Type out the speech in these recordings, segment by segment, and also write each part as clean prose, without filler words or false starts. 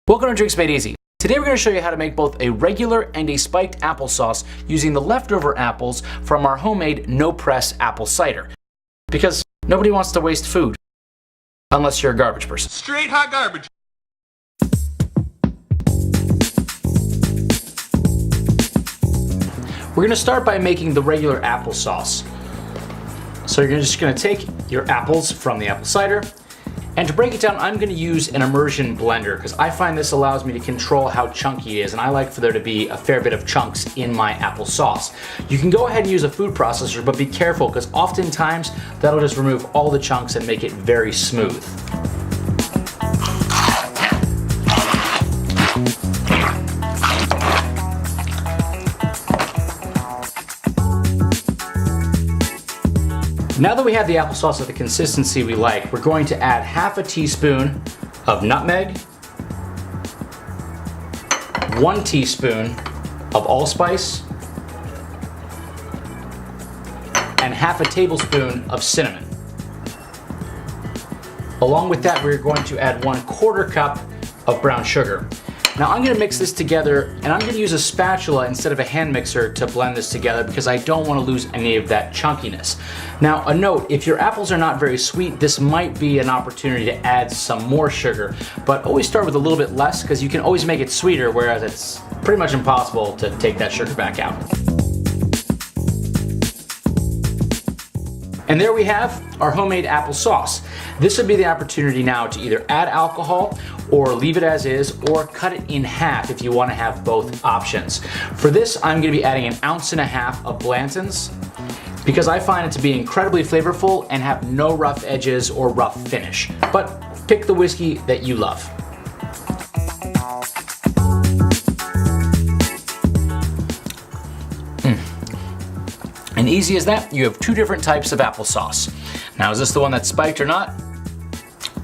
Welcome to Drinks Made Easy. Today we're going to show you how to make both a regular and a spiked applesauce using the leftover apples from our homemade no-press apple cider. Because nobody wants to waste food. Unless you're a garbage person. Straight hot garbage. We're going to start by making the regular applesauce. So you're just going to take your apples from the apple cider. And to break it down, I'm going to use an immersion blender because I find this allows me to control how chunky it is, and I like for there to be a fair bit of chunks in my applesauce. You can go ahead and use a food processor, but be careful because oftentimes that'll just remove all the chunks and make it very smooth. Now that we have the applesauce at the consistency we like, we're going to add half a teaspoon of nutmeg, 1 teaspoon of allspice, and half a tablespoon of cinnamon. Along with that, we're going to add 1/4 cup of brown sugar. Now I'm going to mix this together, and I'm going to use a spatula instead of a hand mixer to blend this together because I don't want to lose any of that chunkiness. Now a note, if your apples are not very sweet, this might be an opportunity to add some more sugar, but always start with a little bit less because you can always make it sweeter, whereas it's pretty much impossible to take that sugar back out. And there we have our homemade applesauce. This would be the opportunity now to either add alcohol or leave it as is, or cut it in half if you want to have both options. For this, I'm going to be adding 1.5 ounces of Blanton's because I find it to be incredibly flavorful and have no rough edges or rough finish. But pick the whiskey that you love. And easy as that, you have 2 different types of applesauce. Now, is this the one that's spiked or not?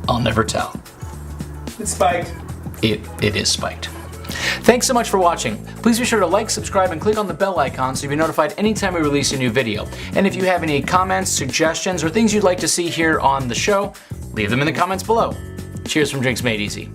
I'll never tell. It's spiked. It is spiked. Thanks so much for watching. Please be sure to like, subscribe, and click on the bell icon so you'll be notified anytime we release a new video. And if you have any comments, suggestions, or things you'd like to see here on the show, leave them in the comments below. Cheers from Drinks Made Easy.